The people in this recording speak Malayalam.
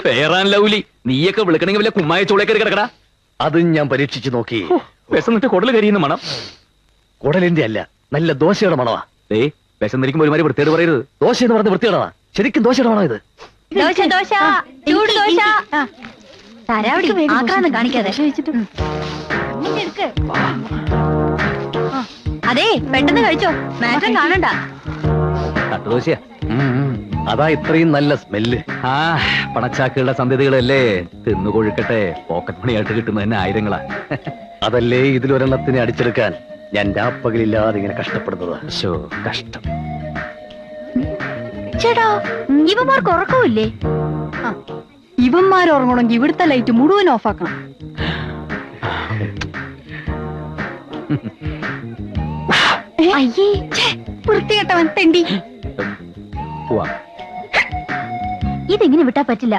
പേറാൻ ലൗലി, നീയൊക്കെ വിളിക്കണമെങ്കിൽ വല്ല കുമ്മായ ചോളേ കയറി കിടക്കടാ. അതും ഞാൻ പരീക്ഷിച്ചു നോക്കി. വിശന്നിട്ട് കുടല് കരിയുന്ന മണം. കുടലിന്റെ അല്ല, നല്ല ദോശയുടെ മണവാ. വിശന്നിരിക്കുമ്പോ ഒരുമാതിരി വൃത്തിയോട് പറയരുത്. ദോശ എന്ന് പറഞ്ഞ വൃത്തിയോടാ, ശരിക്കും ദോശയുടെ മണോ ഇത്? ദോശ ദോശ ചൂട് ദോശ. തരാവടി ആക്രാന്തം കാണിക്കാതെ. അതെ, പെട്ടെന്ന് കഴിച്ചോ, മാറ്റം കാണണ്ട. തട്ടുദോശയാ. അതാ ഇത്രയും നല്ല സ്മെല്ല്. ആ പണച്ചാക്കുകളുടെ സന്ധ്യതകളല്ലേ, തിന്നു കൊഴുക്കട്ടെ. പോക്കറ്റ് മണിയായിട്ട് കിട്ടുന്ന തന്നെ ആയിരങ്ങളാ. അതല്ലേ ഇതിലൊരെണ്ണത്തിനെ അടിച്ചെടുക്കാൻ ഞാൻ രാപ്പകലില്ലാതെ ഇങ്ങനെ കഷ്ടപ്പെടുന്നത്. കഷ്ടം. ചേട്ടാ, ഇവന്മാർക്ക് ഉറക്കമില്ലേ? ഇവന്മാർ ഉറങ്ങണമെങ്കിൽ ഇവിടുത്തെ ലൈറ്റ് മുഴുവൻ ഓഫാക്കണം. അയ്യേ, വൃത്തികെട്ടവൻ തെണ്ടി. പോവാ. ഇതെങ്ങനെ വിട്ടാ പറ്റില്ല.